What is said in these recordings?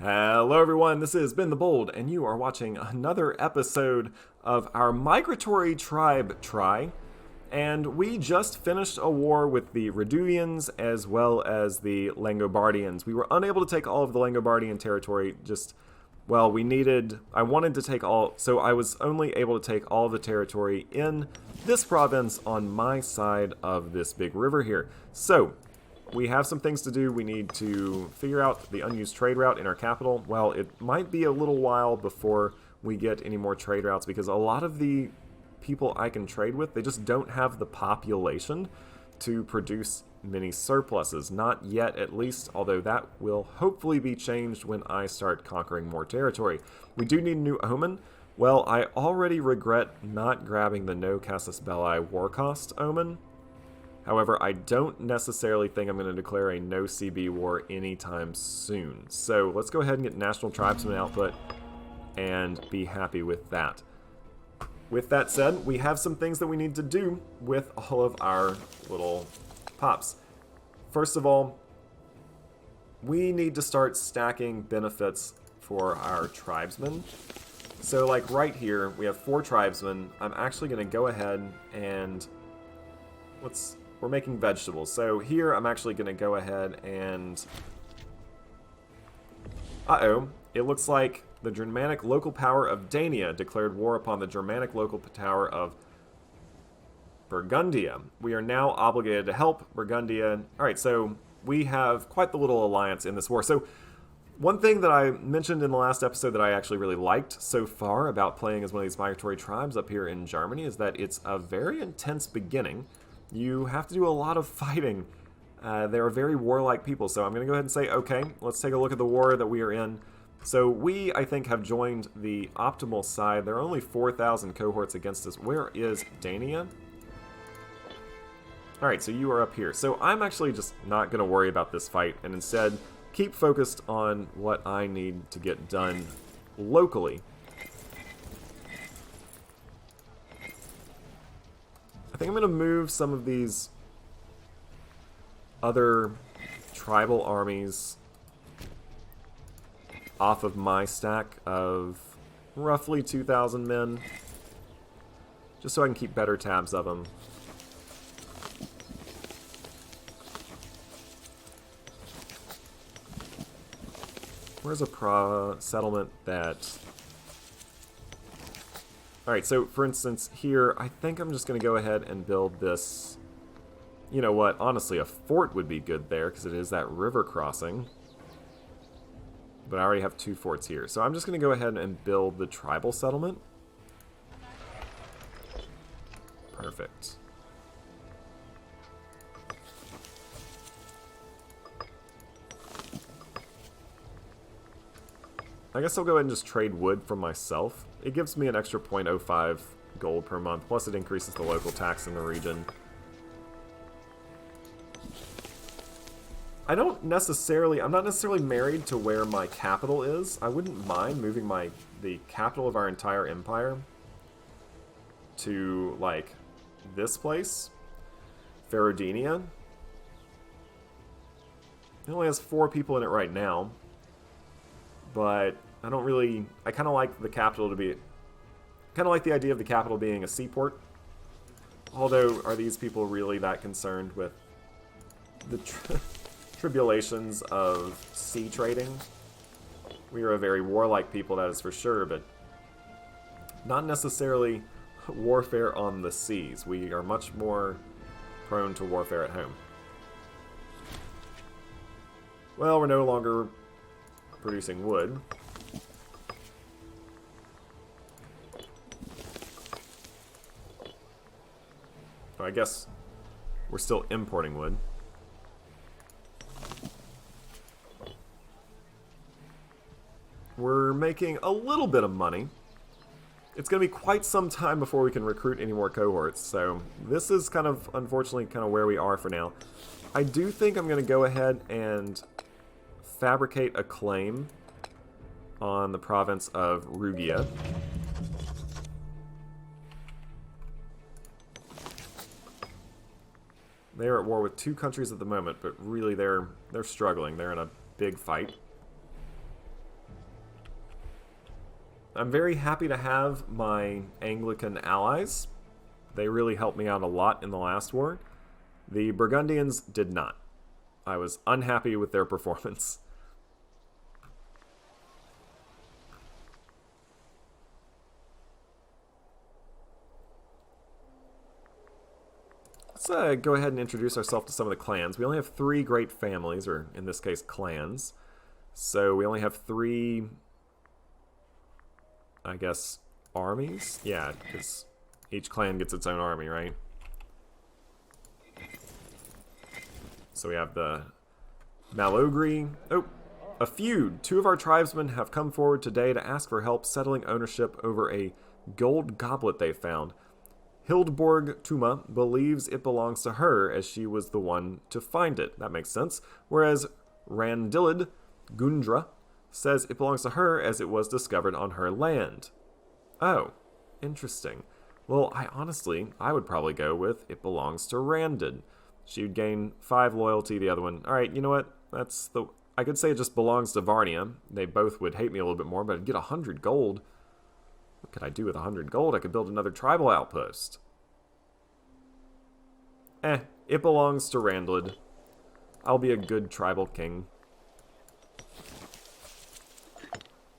Hello everyone, this is Ben the Bold, and you are watching another episode of our migratory tribe try. And we just finished a war with the Rudians as well as the Langobardians. We were unable to take all of the Langobardian territory, I wanted to take all, so I was only able to take all of the territory in this province on my side of this big river here. So, we have some things to do. We need to figure out the unused trade route in our capital. Well, it might be a little while before we get any more trade routes because a lot of the people I can trade with, they just don't have the population to produce many surpluses. Not yet, at least, although that will hopefully be changed when I start conquering more territory. We do need a new omen. Well, I already regret not grabbing the No Casus Belli War Cost omen. However, I don't necessarily think I'm going to declare a no CB war anytime soon. So let's go ahead and get National Tribesman output and be happy with that. With that said, we have some things that we need to do with all of our little pops. First of all, we need to start stacking benefits for our tribesmen. So like right here, we have 4 tribesmen. I'm actually going to go ahead and we're making vegetables. So here I'm actually going to go ahead and... it looks like the Germanic local power of Dania declared war upon the Germanic local power of Burgundia. We are now obligated to help Burgundia. Alright, so we have quite the little alliance in this war. So one thing that I mentioned in the last episode that I actually really liked so far about playing as one of these migratory tribes up here in Germany is that it's a very intense beginning. You have to do a lot of fighting. They're very warlike people, so I'm going to go ahead and say, okay, let's take a look at the war that we are in. So we, I think, have joined the optimal side. There are only 4,000 cohorts against us. Where is Dania? Alright, so you are up here. So I'm actually just not going to worry about this fight, and instead keep focused on what I need to get done locally. I think I'm going to move some of these other tribal armies off of my stack of roughly 2,000 men, just so I can keep better tabs of them. Where's a settlement that... Alright, so for instance, here, I think I'm just going to go ahead and build this. You know what, honestly, a fort would be good there, because it is that river crossing. But I already have 2 forts here. So I'm just going to go ahead and build the tribal settlement. Perfect. I guess I'll go ahead and just trade wood from myself. It gives me an extra 0.05 gold per month, plus it increases the local tax in the region. I'm not necessarily married to where my capital is. I wouldn't mind moving the capital of our entire empire to, like, this place, Ferrodinia. It only has 4 people in it right now, but I kind of like the capital to be, kind of like the idea of the capital being a seaport. Although, are these people really that concerned with the tribulations of sea trading? We are a very warlike people, that is for sure, but not necessarily warfare on the seas. We are much more prone to warfare at home. Well, we're no longer producing wood. I guess we're still importing wood. We're making a little bit of money. It's going to be quite some time before we can recruit any more cohorts, so this is kind of, unfortunately, kind of where we are for now. I do think I'm going to go ahead and fabricate a claim on the province of Rudia. They are at war with 2 countries at the moment, but really they're struggling. They're in a big fight. I'm very happy to have my Anglican allies. They really helped me out a lot in the last war. The Burgundians did not. I was unhappy with their performance. Let's go ahead and introduce ourselves to some of the clans. We only have 3 great families, or in this case, clans. So we only have 3, I guess, armies? Yeah, because each clan gets its own army, right? So we have the Malogri. Oh, a feud. 2 of our tribesmen have come forward today to ask for help settling ownership over a gold goblet they found. Hildborg Tuma believes it belongs to her as she was the one to find it. That makes sense. Whereas Randillid Gundra says it belongs to her as it was discovered on her land. Oh, interesting. Well, I would probably go with it belongs to Randid. She would gain 5 loyalty, the other one. Alright, you know what? I could say it just belongs to Varnia. They both would hate me a little bit more, but I'd get 100 gold. What could I do with 100 gold? I could build another tribal outpost. It belongs to Randlid. I'll be a good tribal king.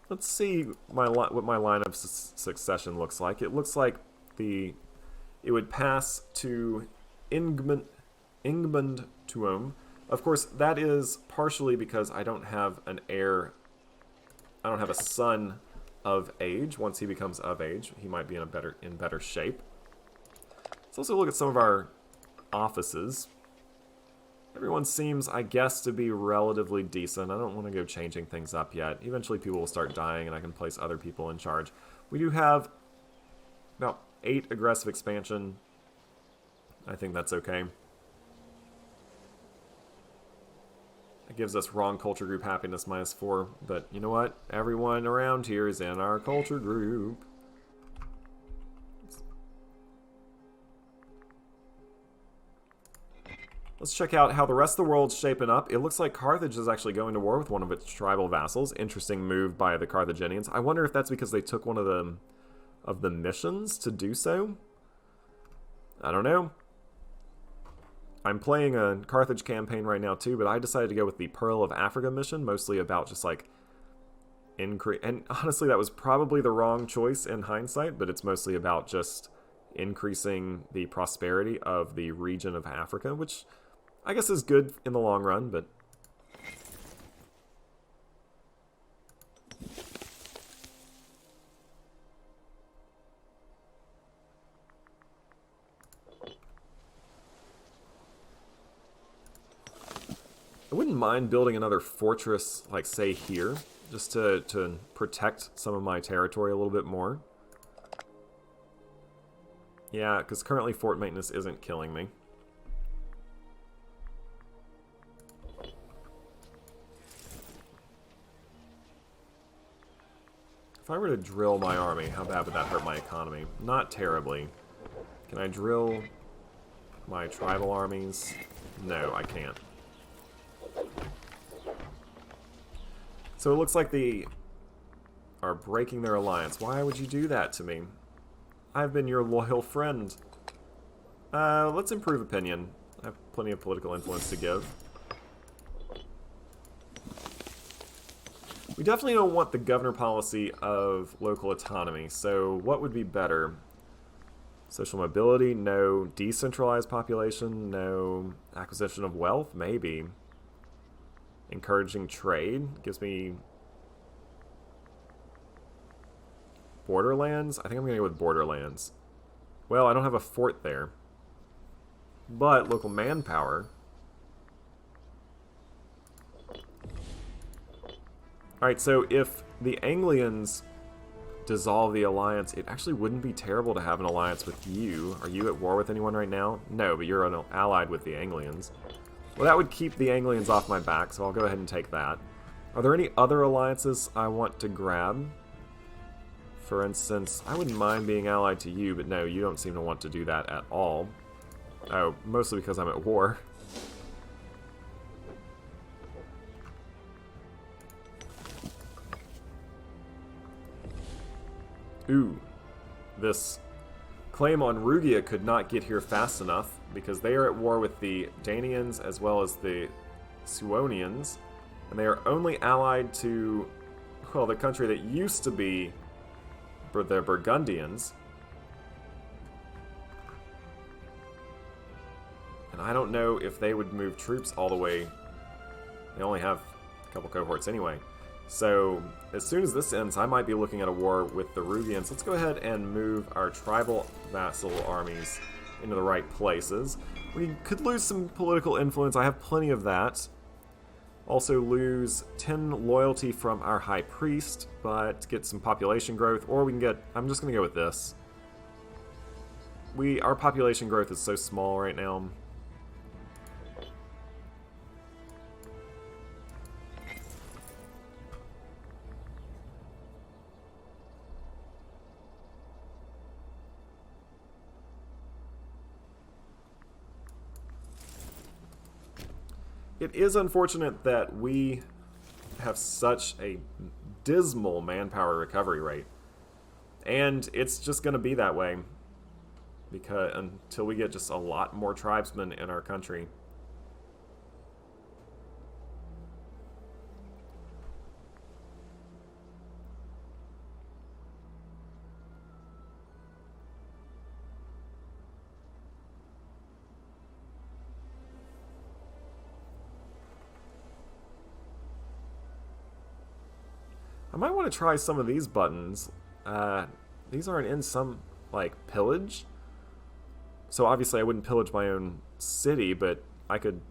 Let's see what my line of succession looks like. It looks like it would pass to Ingmund Tuom. Of course, that is partially because I don't have an heir. I don't have a son of age. Once he becomes of age, he might be in better shape. Let's also look at some of our offices. Everyone seems, I guess, to be relatively decent. I don't want to go changing things up yet. Eventually people will start dying and I can place other people in charge. We do have about 8 aggressive expansion. I think that's okay. It gives us wrong culture group happiness -4, but you know what? Everyone around here is in our culture group. Let's check out how the rest of the world's shaping up. It looks like Carthage is actually going to war with one of its tribal vassals. Interesting move by the Carthaginians. I wonder if that's because they took one of the missions to do so. I don't know. I'm playing a Carthage campaign right now too, but I decided to go with the Pearl of Africa mission, mostly about just like increase. And honestly, that was probably the wrong choice in hindsight, but it's mostly about just increasing the prosperity of the region of Africa, which I guess is good in the long run, but I wouldn't mind building another fortress, like, say, here, just to protect some of my territory a little bit more. Yeah, because currently fort maintenance isn't killing me. If I were to drill my army, how bad would that hurt my economy? Not terribly. Can I drill my tribal armies? No, I can't. So it looks like they are breaking their alliance. Why would you do that to me? I've been your loyal friend. Let's improve opinion. I have plenty of political influence to give. We definitely don't want the governor policy of local autonomy, so what would be better? Social mobility? No. Decentralized population? No. Acquisition of wealth? Maybe. Encouraging trade? Gives me Borderlands? I think I'm going to go with Borderlands. Well, I don't have a fort there. But local manpower. Alright, so if the Anglians dissolve the alliance, it actually wouldn't be terrible to have an alliance with you. Are you at war with anyone right now? No, but you're allied with the Anglians. Well, that would keep the Anglians off my back, so I'll go ahead and take that. Are there any other alliances I want to grab? For instance, I wouldn't mind being allied to you, but no, you don't seem to want to do that at all. Oh, mostly because I'm at war. Ooh, this claim on Rudia could not get here fast enough because they are at war with the Danians as well as the Suonians, and they are only allied to, well, the country that used to be the Burgundians. And I don't know if they would move troops all the way. They only have a couple cohorts anyway. So, as soon as this ends, I might be looking at a war with the Rugians. Let's go ahead and move our tribal vassal armies into the right places. We could lose some political influence. I have plenty of that. Also lose 10 loyalty from our high priest, but get some population growth. Or we can get... I'm just going to go with this. Our population growth is so small right now. It is unfortunate that we have such a dismal manpower recovery rate. And it's just going to be that way because until we get just a lot more tribesmen in our country. I might want to try some of these buttons. These aren't in some, like, pillage. So obviously I wouldn't pillage my own city, but I could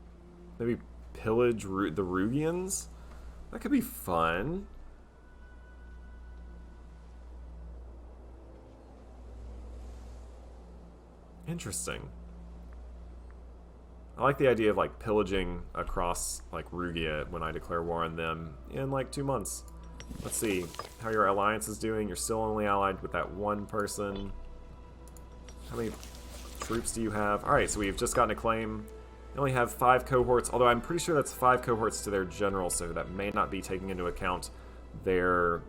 maybe pillage the Rugians. That could be fun. Interesting. I like the idea of, like, pillaging across, like, Rugia when I declare war on them in, like, 2 months. Let's see how your alliance is doing. You're still only allied with that one person. How many troops do you have? Alright, so we've just gotten a claim. You only have 5 cohorts, although I'm pretty sure that's 5 cohorts to their general, so that may not be taking into account their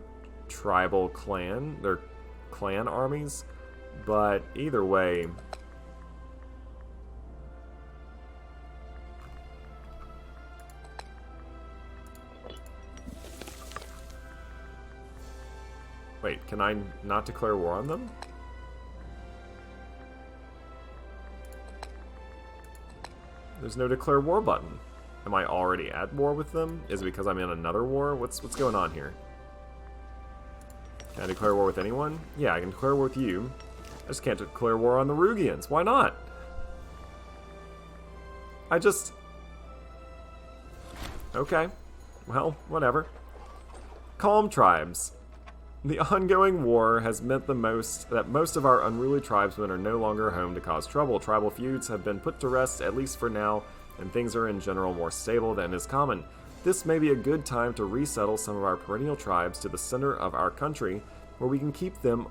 tribal clan, their clan armies. But either way... Wait, can I not declare war on them? There's no declare war button. Am I already at war with them? Is it because I'm in another war? What's going on here? Can I declare war with anyone? Yeah, I can declare war with you. I just can't declare war on the Rugians. Why not? Okay. Well, whatever. Calm tribes. The ongoing war has meant that most of our unruly tribesmen are no longer home to cause trouble. Tribal feuds have been put to rest, at least for now, and things are in general more stable than is common. This may be a good time to resettle some of our perennial tribes to the center of our country, where we can keep them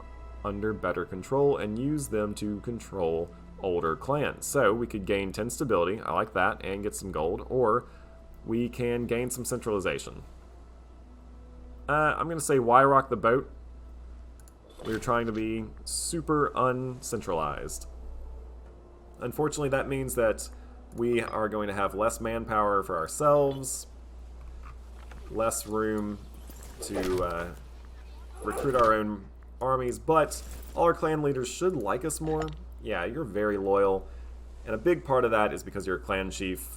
under better control and use them to control older clans. So we could gain 10 stability, I like that, and get some gold, or we can gain some centralization. I'm going to say, why rock the boat? We're trying to be super uncentralized. Unfortunately, that means that we are going to have less manpower for ourselves, less room to recruit our own armies, but all our clan leaders should like us more. Yeah, you're very loyal, and a big part of that is because you're a clan chief.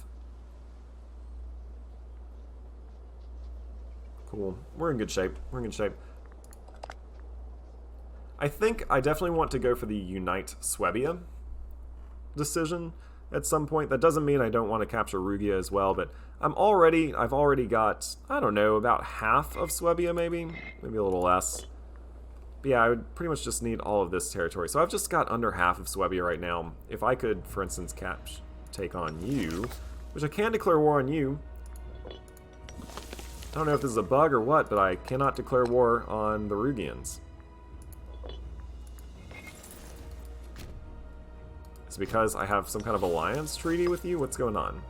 Cool. We're in good shape. We're in good shape. I think I definitely want to go for the Unite Swabia decision at some point. That doesn't mean I don't want to capture Rugia as well, but I've already got, I don't know, about half of Swabia maybe a little less. But yeah, I would pretty much just need all of this territory. So I've just got under half of Swabia right now. If I could, for instance, take on you, which I can declare war on you. I don't know if this is a bug or what, but I cannot declare war on the Rugians. It's because I have some kind of alliance treaty with you? What's going on?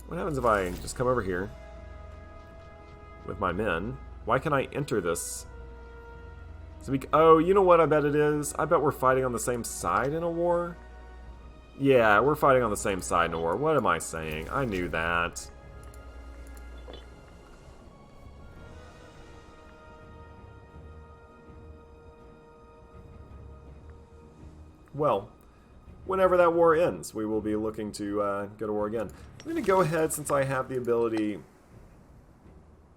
What happens if I just come over here? with my men. Why can I enter this? So oh, you know what I bet it is? I bet we're fighting on the same side in a war. Yeah, we're fighting on the same side in a war. What am I saying? I knew that. Well, whenever that war ends, we will be looking to go to war again. I'm going to go ahead since I have the ability...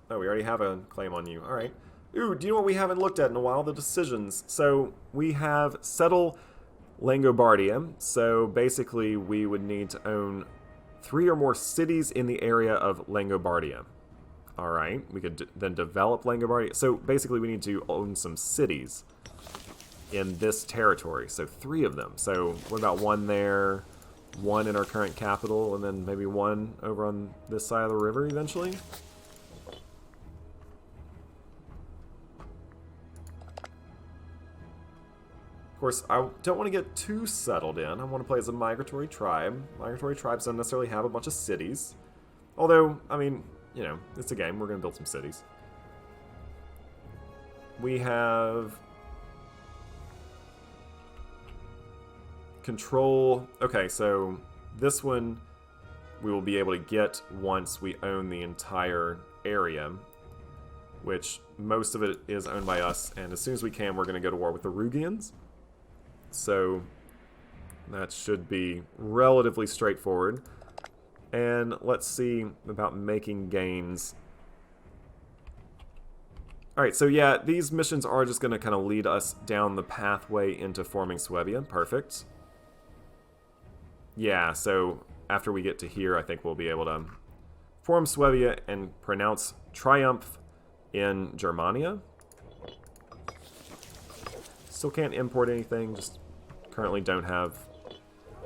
Oh, we already have a claim on you. Alright. Ooh, do you know what we haven't looked at in a while? The decisions. So, we have settle Langobardia. So, basically, we would need to own 3 or more cities in the area of Langobardia. Alright, we could then develop Langobardia. So, basically, we need to own some cities in this territory. So 3 of them. So what about 1 there, 1 in our current capital, and then maybe 1 over on this side of the river eventually? Of course, I don't want to get too settled in. I want to play as a migratory tribe. Migratory tribes don't necessarily have a bunch of cities. Although, I mean, you know, it's a game. We're going to build some cities. We have... control. Okay, so this one we will be able to get once we own the entire area, which most of it is owned by us, and as soon as we can, we're going to go to war with the Rugians. So that should be relatively straightforward. And let's see about making gains. Alright, so yeah, these missions are just going to kind of lead us down the pathway into forming Suevia. Perfect. Yeah, so after we get to here, I think we'll be able to form Suevia and pronounce triumph in Germania. Still can't import anything, just currently don't have...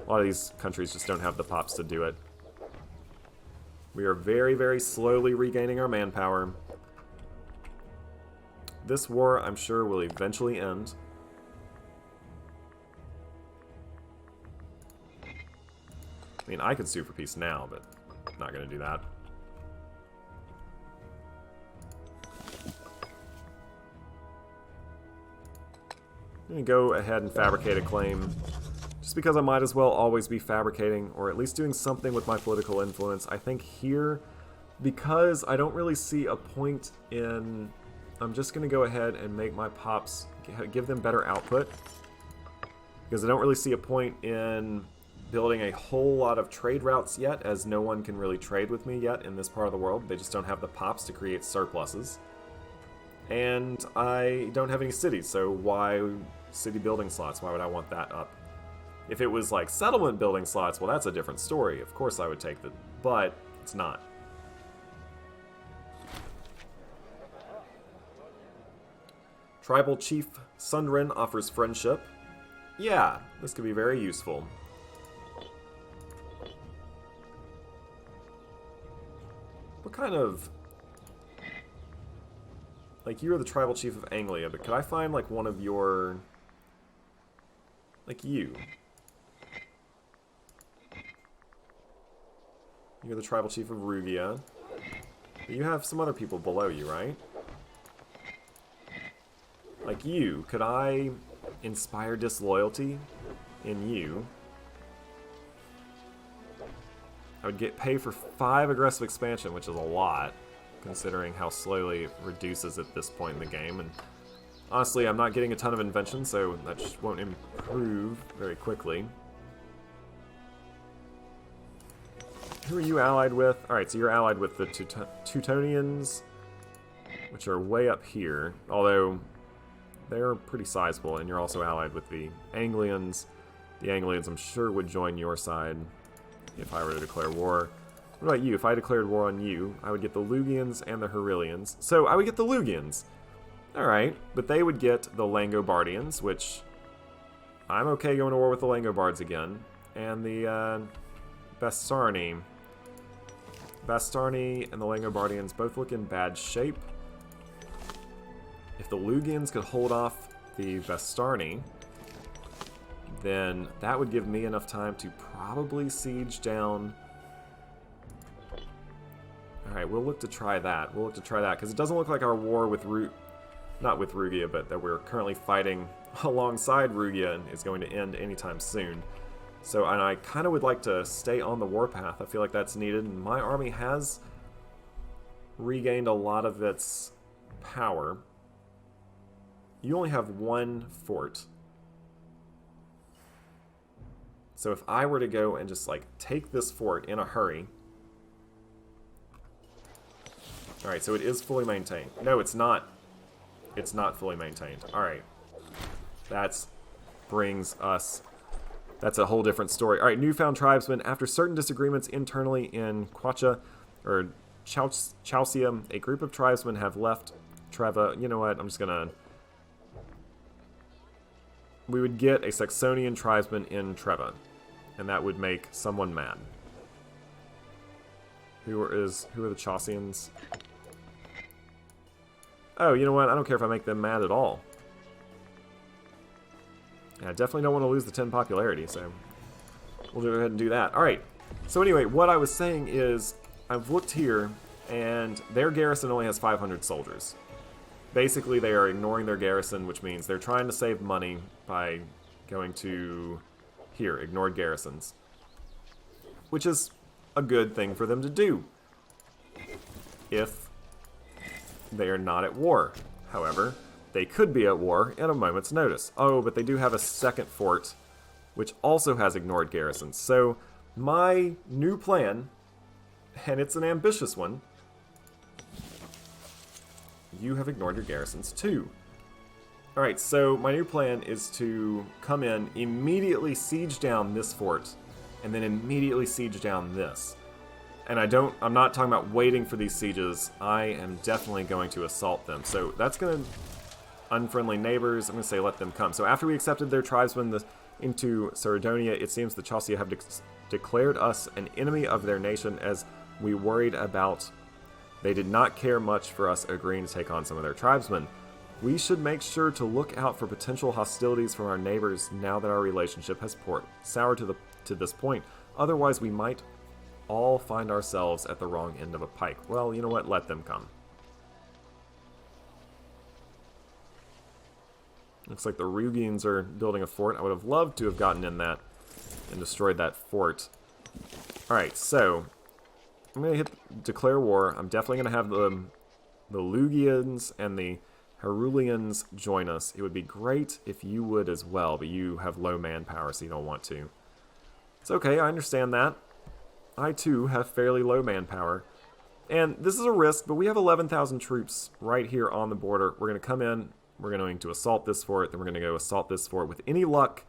A lot of these countries just don't have the pops to do it. We are very, very slowly regaining our manpower. This war, I'm sure, will eventually end. I mean, I could sue for peace now, but I'm not going to do that. I'm going to go ahead and fabricate a claim, just because I might as well always be fabricating, or at least doing something with my political influence. I think here, because I don't really see a point in... I'm just going to go ahead and make my pops, give them better output, because I don't really see a point in building a whole lot of trade routes yet, as no one can really trade with me yet in this part of the world. They just don't have the pops to create surpluses. And I don't have any cities, so why city building slots? Why would I want that up? If it was like settlement building slots, well, that's a different story. Of course I would take that, but it's not. Tribal Chief Sundren offers friendship. Yeah, this could be very useful. What kind of... Like, you're the tribal chief of Anglia, but could I find, like, one of your... Like, you. You're the tribal chief of Rudia. But you have some other people below you, right? Like you. Could I inspire disloyalty in you? I would get paid for 5 aggressive expansion, which is a lot, considering how slowly it reduces at this point in the game. And honestly, I'm not getting a ton of invention, so that just won't improve very quickly. Who are you allied with? Alright, so you're allied with the Teutonians, which are way up here, although they're pretty sizable, and you're also allied with the Anglians. The Anglians, I'm sure, would join your side if I were to declare war. What about you? If I declared war on you, I would get the Lugians and the Herilians. So I would get the Lugians. Alright, but they would get the Langobardians, which I'm okay going to war with the Langobards again. And the Bastarni. Bastarni and the Langobardians both look in bad shape. If the Lugians could hold off the Bastarni, then that would give me enough time to probably siege down... Alright, we'll look to try that. We'll look to try that, because it doesn't look like our war with not with Rudia, but that we're currently fighting alongside Rudia is going to end anytime soon. So, and I kind of would like to stay on the warpath. I feel like that's needed. And my army has regained a lot of its power. You only have one fort. So if I were to go and just, like, take this fort in a hurry... Alright, so it is fully maintained. No, it's not. It's not fully maintained. Alright. That brings us... That's a whole different story. Alright, newfound tribesmen. After certain disagreements internally in Quacha, or Chausia, a group of tribesmen have left Treva. You know what? I'm just gonna... We would get a Saxonian tribesman in Treva, and that would make someone mad. Who are the Chausians? Oh, you know what? I don't care if I make them mad at all. Yeah, I definitely don't want to lose the 10 popularity, so we'll go ahead and do that. Alright, so anyway, what I was saying is, I've looked here, and their garrison only has 500 soldiers. Basically, they are ignoring their garrison, which means they're trying to save money by going to... Here, ignored garrisons. Which is a good thing for them to do, if they are not at war. However, they could be at war at a moment's notice. Oh, but they do have a second fort, which also has ignored garrisons. So, my new plan, and it's an ambitious one, you have ignored your garrisons too. Alright, so my new plan is to come in, immediately siege down this fort, and then immediately siege down this. And I'm not talking about waiting for these sieges. I am definitely going to assault them. So that's going to... Unfriendly neighbors, I'm going to say let them come. So after we accepted their tribesmen into Cerdonia, it seems the Chausia have declared us an enemy of their nation, as we worried about. They did not care much for us agreeing to take on some of their tribesmen. We should make sure to look out for potential hostilities from our neighbors now that our relationship has soured to this point. Otherwise, we might all find ourselves at the wrong end of a pike. Well, you know what? Let them come. Looks like the Rugians are building a fort. I would have loved to have gotten in that and destroyed that fort. Alright, so I'm going to hit declare war. I'm definitely going to have the Lugians and the Herulians join us. It would be great if you would as well, but you have low manpower, so you don't want to. It's okay, I understand that. I too have fairly low manpower. And this is a risk, but we have 11,000 troops right here on the border. We're going to come in, we're going to assault this fort, then we're going to go assault this fort with any luck.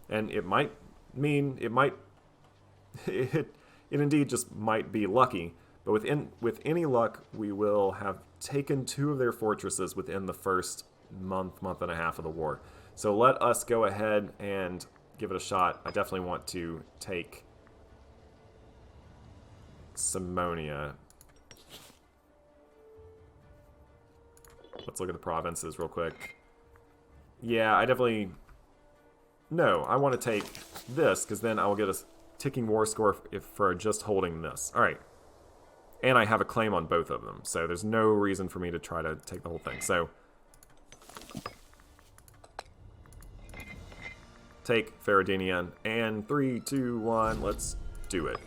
And it might mean, it indeed just might be lucky. But with any luck, we will have taken 2 of their fortresses within the first month and a half of the war. So let us go ahead and give it a shot. I definitely want to take Simonia. Let's look at the provinces real quick. Yeah, I definitely... No, I want to take this, because then I will get a ticking war score for just holding this. Alright. And I have a claim on both of them, so there's no reason for me to try to take the whole thing. So, take Faradinian, and 3, 2, 1, let's do it.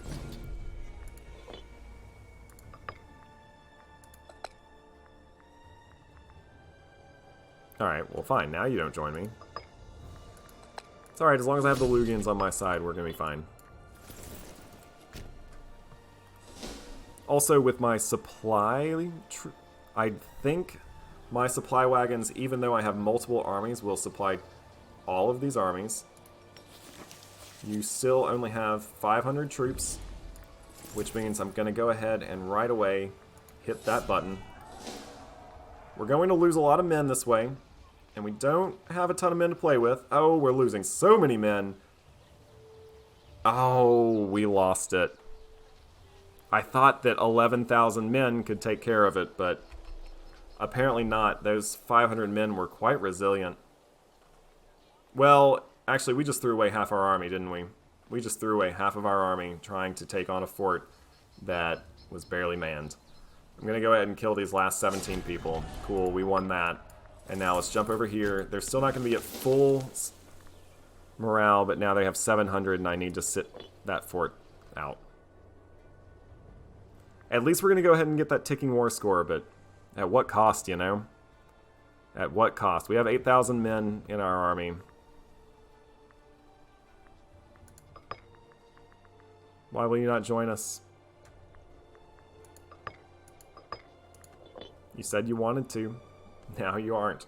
Alright, well fine, now you don't join me. It's alright, as long as I have the Lugians on my side, we're gonna be fine. Also, with my supply... I think my supply wagons, even though I have multiple armies, will supply all of these armies. You still only have 500 troops, which means I'm going to go ahead and right away hit that button. We're going to lose a lot of men this way, and we don't have a ton of men to play with. Oh, we're losing so many men. Oh, we lost it. I thought that 11,000 men could take care of it, but apparently not. Those 500 men were quite resilient. Well, actually, we just threw away half our army, didn't we? We just threw away half of our army trying to take on a fort that was barely manned. I'm going to go ahead and kill these last 17 people. Cool, we won that. And now let's jump over here. They're still not going to be at full morale, but now they have 700 and I need to sit that fort out. At least we're going to go ahead and get that ticking war score, but at what cost, you know? At what cost? We have 8,000 men in our army. Why will you not join us? You said you wanted to. Now you aren't.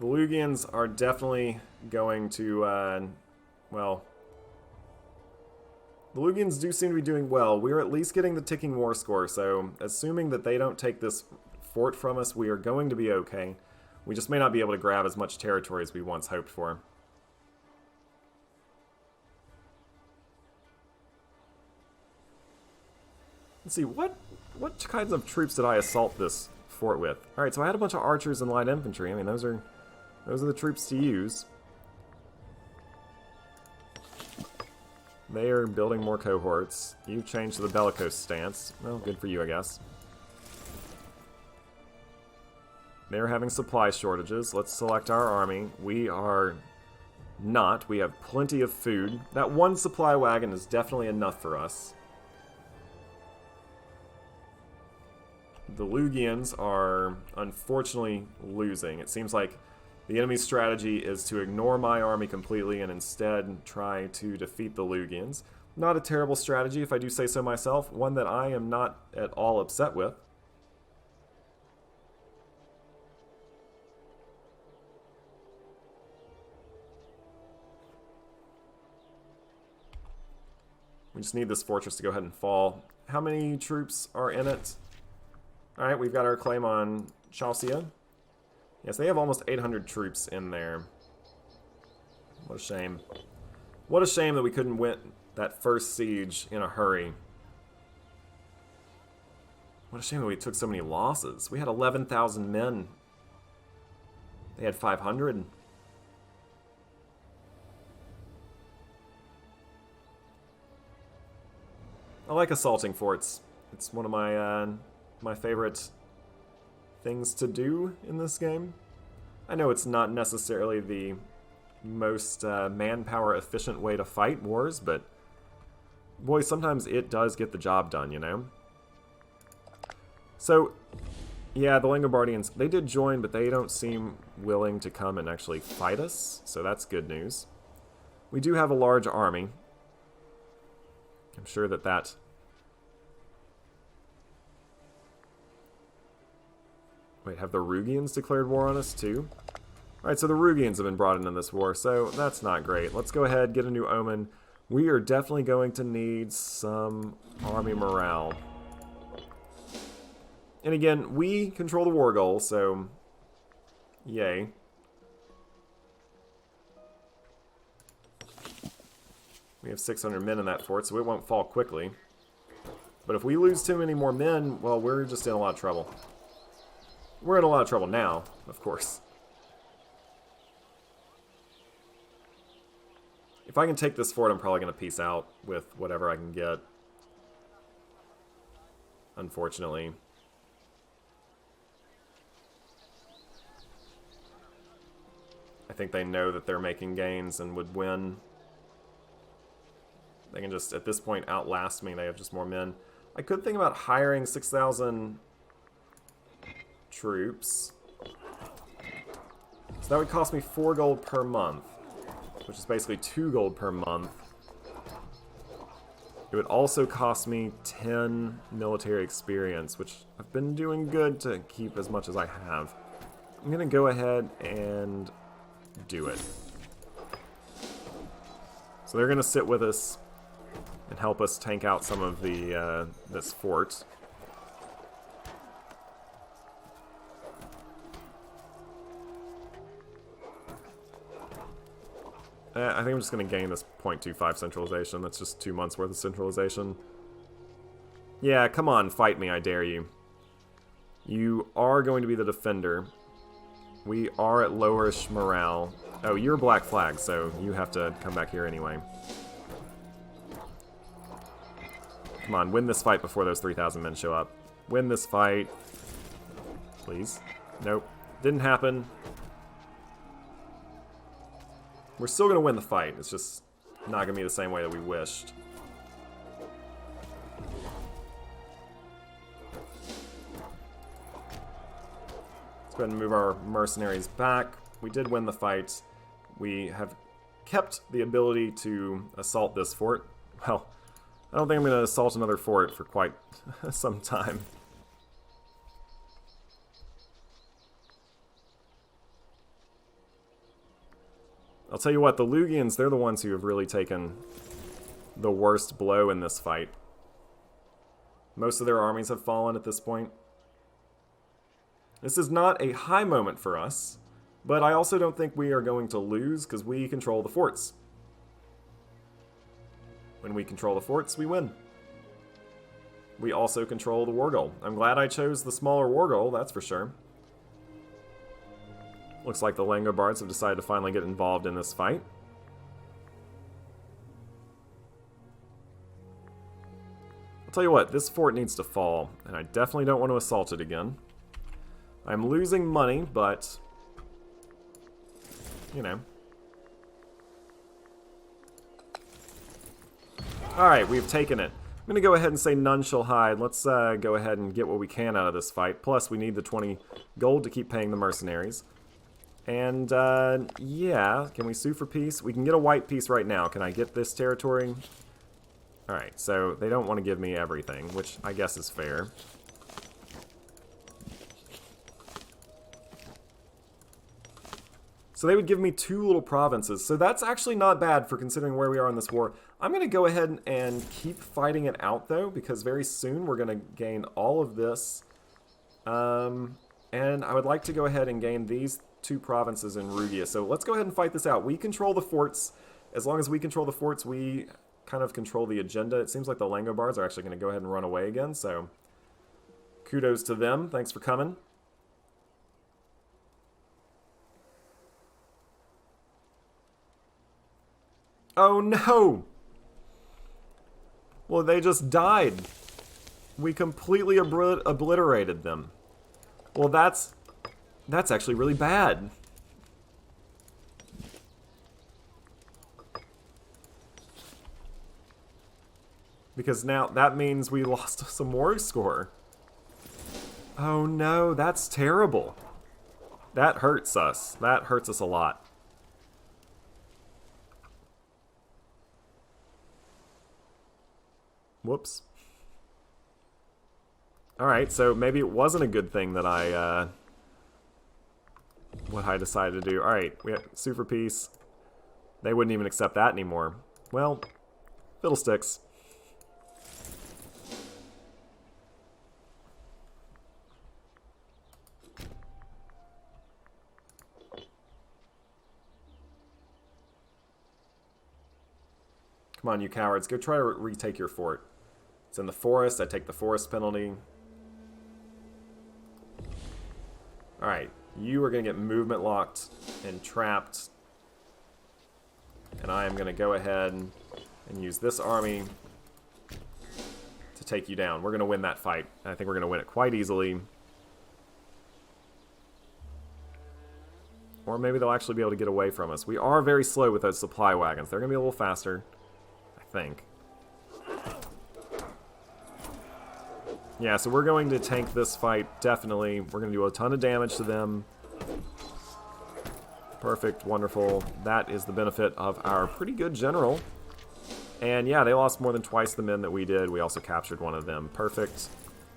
The Lugians are definitely going to, well... The Lugians do seem to be doing well. We're at least getting the ticking war score, so assuming that they don't take this fort from us, we are going to be okay. We just may not be able to grab as much territory as we once hoped for. Let's see, what kinds of troops did I assault this fort with? Alright, so I had a bunch of archers and light infantry. I mean, those are the troops to use. They are building more cohorts. You've changed to the bellicose stance. Well, good for you, I guess. They're having supply shortages. Let's select our army. We are not. We have plenty of food. That one supply wagon is definitely enough for us. The Lugians are unfortunately losing. It seems like the enemy's strategy is to ignore my army completely and instead try to defeat the Lugians. Not a terrible strategy, if I do say so myself. One that I am not at all upset with. We just need this fortress to go ahead and fall. How many troops are in it? Alright, we've got our claim on Chausia. Yes, they have almost 800 troops in there. What a shame. What a shame that we couldn't win that first siege in a hurry. What a shame that we took so many losses. We had 11,000 men. They had 500. I like assaulting forts. It's one of my favorite things to do in this game. I know it's not necessarily the most manpower efficient way to fight wars, but boy, sometimes it does get the job done, you know? So, yeah, the Langobardians, they did join, but they don't seem willing to come and actually fight us, so that's good news. We do have a large army. I'm sure that Wait, have the Rugians declared war on us too? Alright, so the Rugians have been brought into this war, so that's not great. Let's go ahead, get a new omen. We are definitely going to need some army morale. And again, we control the war goal, so yay. We have 600 men in that fort, so it won't fall quickly. But if we lose too many more men, well, we're just in a lot of trouble. We're in a lot of trouble now, of course. If I can take this fort, I'm probably going to peace out with whatever I can get. Unfortunately. I think they know that they're making gains and would win. They can just, at this point, outlast me. They have just more men. I could think about hiring 6,000 troops. So that would cost me 4 gold per month, which is basically 2 gold per month. It would also cost me 10 military experience, which I've been doing good to keep as much as I have. I'm going to go ahead and do it. So they're going to sit with us and help us tank out some of the this fort. I think I'm just going to gain this 0.25 centralization. That's just 2 months worth of centralization. Yeah, come on, fight me, I dare you. You are going to be the defender. We are at lowerish morale. Oh, you're Black Flag, so you have to come back here anyway. Come on, win this fight before those 3,000 men show up. Win this fight. Please. Nope. Didn't happen. We're still going to win the fight. It's just not going to be the same way that we wished. Let's go ahead and move our mercenaries back. We did win the fight. We have kept the ability to assault this fort. Well, I don't think I'm going to assault another fort for quite some time. I'll tell you what, the Lugians, they're the ones who have really taken the worst blow in this fight. Most of their armies have fallen at this point. This is not a high moment for us, but I also don't think we are going to lose because we control the forts. When we control the forts, we win. We also control the war goal. I'm glad I chose the smaller war goal, that's for sure. Looks like the Langobards have decided to finally get involved in this fight. I'll tell you what, this fort needs to fall, and I definitely don't want to assault it again. I'm losing money, but, you know. Alright, we've taken it. I'm going to go ahead and say none shall hide. Let's go ahead and get what we can out of this fight. Plus, we need the 20 gold to keep paying the mercenaries. And, yeah, can we sue for peace? We can get a white peace right now. Can I get this territory? Alright, so they don't want to give me everything, which I guess is fair. So they would give me 2 little provinces, so that's actually not bad for considering where we are in this war. I'm going to go ahead and keep fighting it out, though, because very soon we're going to gain all of this. And I would like to go ahead and gain these 2 provinces in Rudia. So let's go ahead and fight this out. We control the forts. As long as we control the forts, we kind of control the agenda. It seems like the Langobards are actually going to go ahead and run away again, so kudos to them. Thanks for coming. Oh no! Well, they just died. We completely obliterated them. Well, that's actually really bad. Because now that means we lost some war score. Oh no, that's terrible. That hurts us. That hurts us a lot. Whoops. Alright, so maybe it wasn't a good thing that what I decided to do. Alright, we have sue for peace. They wouldn't even accept that anymore. Well, fiddlesticks. Come on, you cowards. Go try to retake your fort. It's in the forest. I take the forest penalty. Alright, you are going to get movement locked and trapped. And I am going to go ahead and use this army to take you down. We're going to win that fight. I think we're going to win it quite easily. Or maybe they'll actually be able to get away from us. We are very slow with those supply wagons. They're going to be a little faster, I think. Yeah, so we're going to tank this fight, definitely. We're going to do a ton of damage to them. Perfect, wonderful. That is the benefit of our pretty good general. And yeah, they lost more than twice the men that we did. We also captured one of them. Perfect.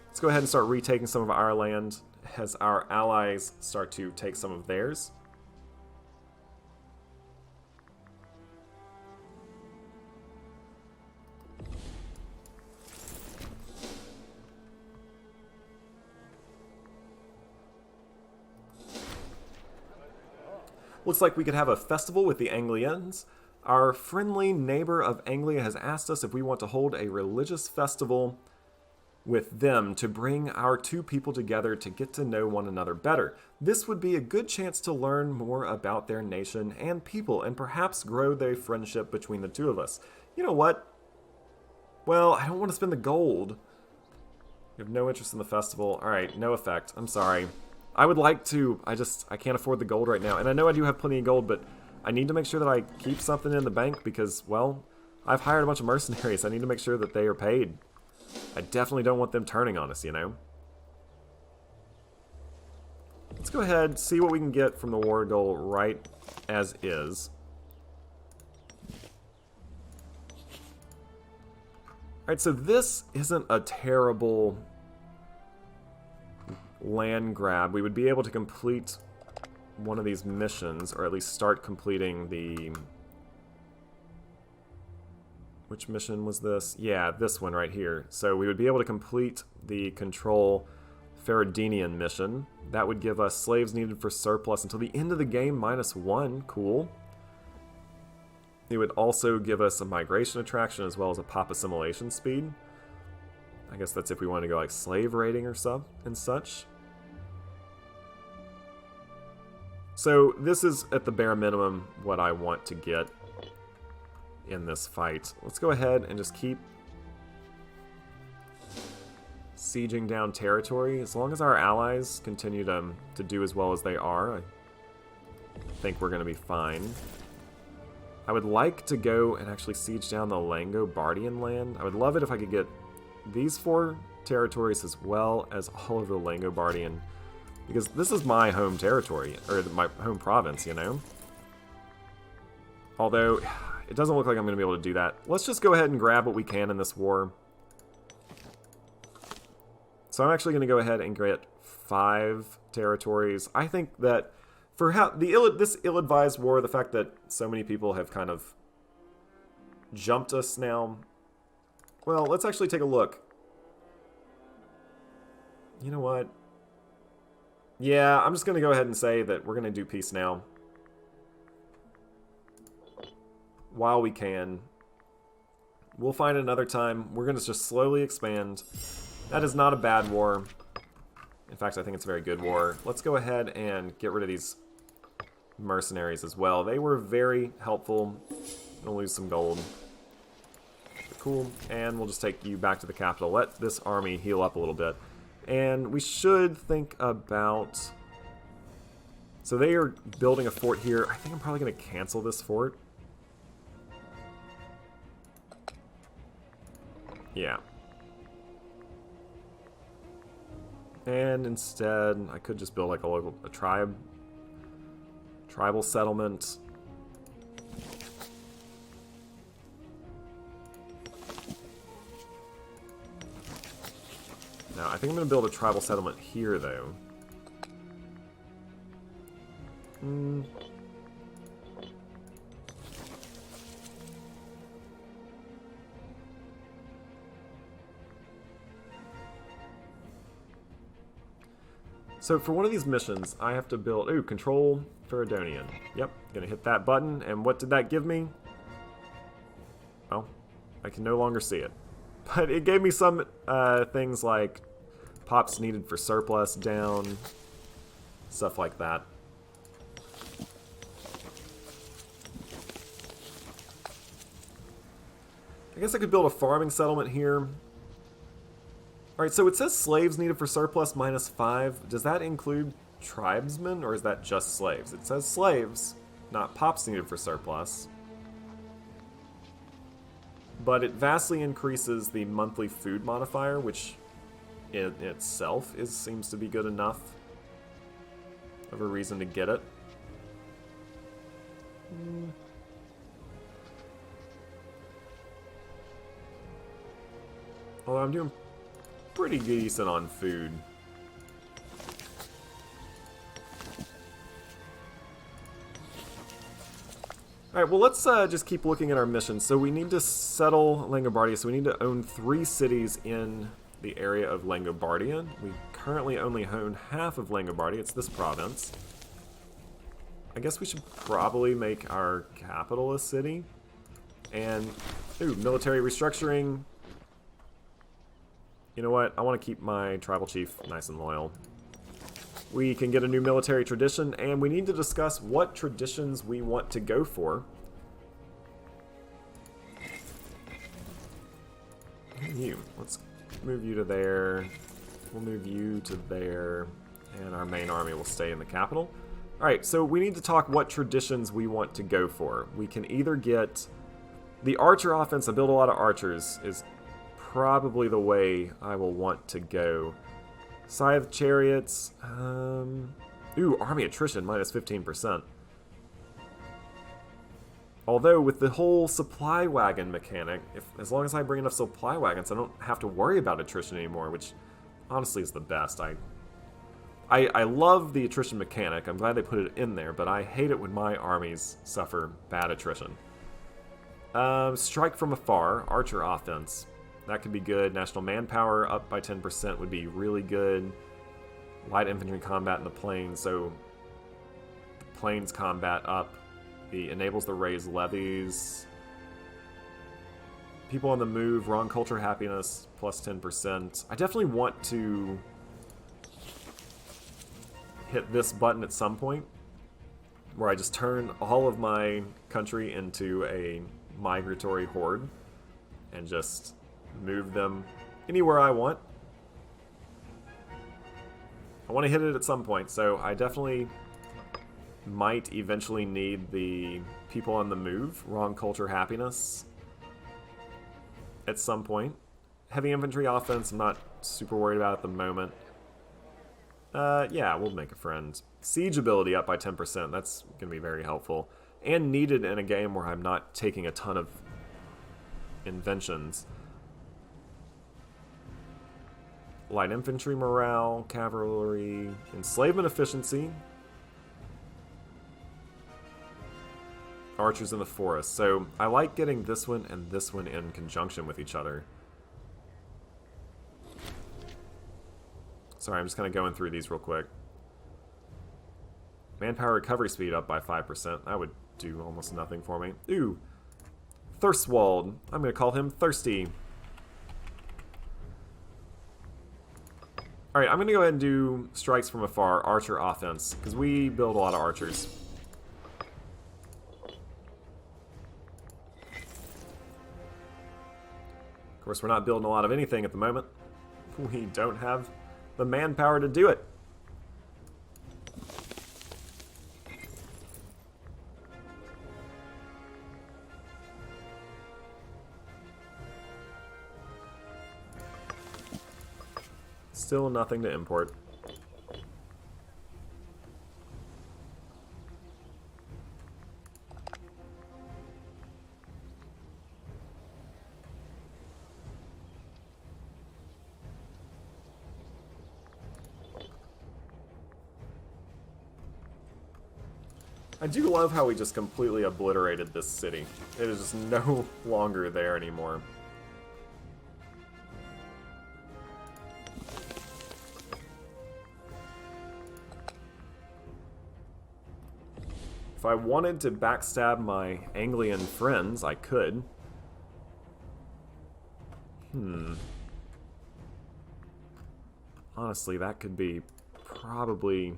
Let's go ahead and start retaking some of our land as our allies start to take some of theirs. Looks like we could have a festival with the Anglians. Our friendly neighbor of Anglia has asked us if we want to hold a religious festival with them to bring our two people together to get to know one another better. This would be a good chance to learn more about their nation and people and perhaps grow their friendship between the two of us. You know what? Well, I don't want to spend the gold. You have no interest in the festival. Alright, no effect. I'm sorry. I would like to. I can't afford the gold right now. And I know I do have plenty of gold, but I need to make sure that I keep something in the bank because, well, I've hired a bunch of mercenaries. I need to make sure that they are paid. I definitely don't want them turning on us, you know? Let's go ahead, see what we can get from the war goal right as is. Alright, so this isn't a terrible land grab. We would be able to complete one of these missions, or at least start completing the... Which mission was this? Yeah, this one right here. So we would be able to complete the Control Faradinian mission. That would give us slaves needed for surplus until the end of the game, -1. Cool. It would also give us a migration attraction as well as a pop assimilation speed. I guess that's if we want to go like slave raiding or such. So this is at the bare minimum what I want to get in this fight. Let's go ahead and just keep sieging down territory. As long as our allies continue to do as well as they are, I think we're going to be fine. I would like to go and actually siege down the Langobardian land. I would love it if I could get these 4 territories as well as all of the Langobardian, because this is my home territory, or my home province, you know? Although, it doesn't look like I'm going to be able to do that. Let's just go ahead and grab what we can in this war. So I'm actually going to go ahead and get 5 territories. I think that for how this ill-advised war, the fact that so many people have kind of jumped us now. Well, let's actually take a look. You know what? Yeah, I'm just going to go ahead and say that we're going to do peace now. While we can. We'll find another time. We're going to just slowly expand. That is not a bad war. In fact, I think it's a very good war. Let's go ahead and get rid of these mercenaries as well. They were very helpful. We'll lose some gold. Cool. And we'll just take you back to the capital. Let this army heal up a little bit. And we should think about... So they are building a fort here. I think I'm probably going to cancel this fort. Yeah. And instead, I could just build like a tribal settlement. Now, I think I'm going to build a tribal settlement here, though. So for one of these missions, I have to build... Ooh, Control Faradonian. Yep, gonna hit that button. And what did that give me? Well, I can no longer see it. But it gave me some things like pops needed for surplus down, stuff like that. I guess I could build a farming settlement here. Alright, so it says slaves needed for surplus -5. Does that include tribesmen, or is that just slaves? It says slaves, not pops needed for surplus. But it vastly increases the monthly food modifier, which in itself seems to be good enough of a reason to get it. Although I'm doing pretty decent on food. Alright, well let's just keep looking at our mission. So we need to settle Langobardia, so we need to own 3 cities in the area of Langobardia. We currently only own half of Langobardia, it's this province. I guess we should probably make our capital a city. And, ooh, military restructuring. You know what? I want to keep my tribal chief nice and loyal. We can get a new military tradition, and we need to discuss what traditions we want to go for. You. Let's move you to there. We'll move you to there. And our main army will stay in the capital. Alright, so we need to talk what traditions we want to go for. We can either get... The archer offense, I build a lot of archers, is probably the way I will want to go. Scythe chariots. Ooh, army attrition, minus 15%. Although, with the whole supply wagon mechanic, as long as I bring enough supply wagons, I don't have to worry about attrition anymore, which honestly is the best. I love the attrition mechanic. I'm glad they put it in there, but I hate it when my armies suffer bad attrition. Strike from afar, archer offense. That could be good. National manpower up by 10% would be really good. Light infantry combat in the plains, so the plains combat up. It enables the raised levies. People on the move, wrong culture happiness, plus 10%. I definitely want to hit this button at some point, where I just turn all of my country into a migratory horde, and just move them anywhere I want. I want to hit it at some point, so I definitely might eventually need the people on the move, wrong culture happiness, at some point. Heavy infantry offense, I'm not super worried about at the moment. Yeah, we'll make a friend. Siege ability up by 10%, that's going to be very helpful. And needed in a game where I'm not taking a ton of inventions. Light infantry morale, cavalry, enslavement efficiency. Archers in the forest. So I like getting this one and this one in conjunction with each other. Sorry, I'm just kind of going through these real quick. Manpower recovery speed up by 5%. That would do almost nothing for me. Ooh. Thirstwald. I'm going to call him Thirsty. Alright, I'm going to go ahead and do strikes from afar, archer offense, because we build a lot of archers. Of course, we're not building a lot of anything at the moment. We don't have the manpower to do it. Still nothing to import. I do love how we just completely obliterated this city. It is just no longer there anymore. If I wanted to backstab my Anglian friends, I could. Honestly, that could be probably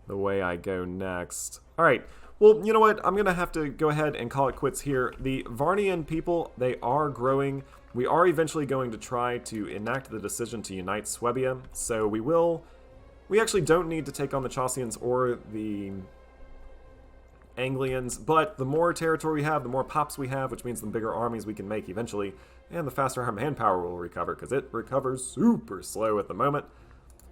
the way I go next. Alright, well, you know what? I'm going to have to go ahead and call it quits here. The Varnian people, they are growing. We are eventually going to try to enact the decision to unite Swabia, so we actually don't need to take on the Chaucians or the Anglians, but the more territory we have, the more pops we have, which means the bigger armies we can make eventually, and the faster our manpower will recover, because it recovers super slow at the moment.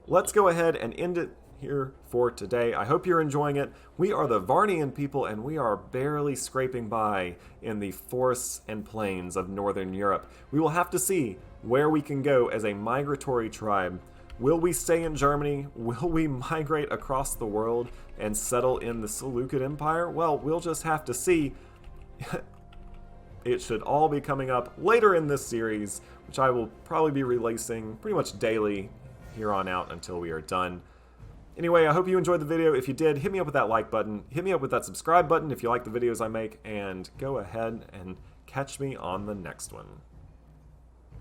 Let's go ahead and end it here for today. I hope you're enjoying it. We are the Varnian people, and we are barely scraping by in the forests and plains of Northern Europe. We will have to see where we can go as a migratory tribe. Will we stay in Germany? Will we migrate across the world and settle in the Seleucid Empire? Well, we'll just have to see. It should all be coming up later in this series, which I will probably be releasing pretty much daily here on out until we are done. Anyway, I hope you enjoyed the video. If you did, hit me up with that like button. Hit me up with that subscribe button if you like the videos I make, and go ahead and catch me on the next one.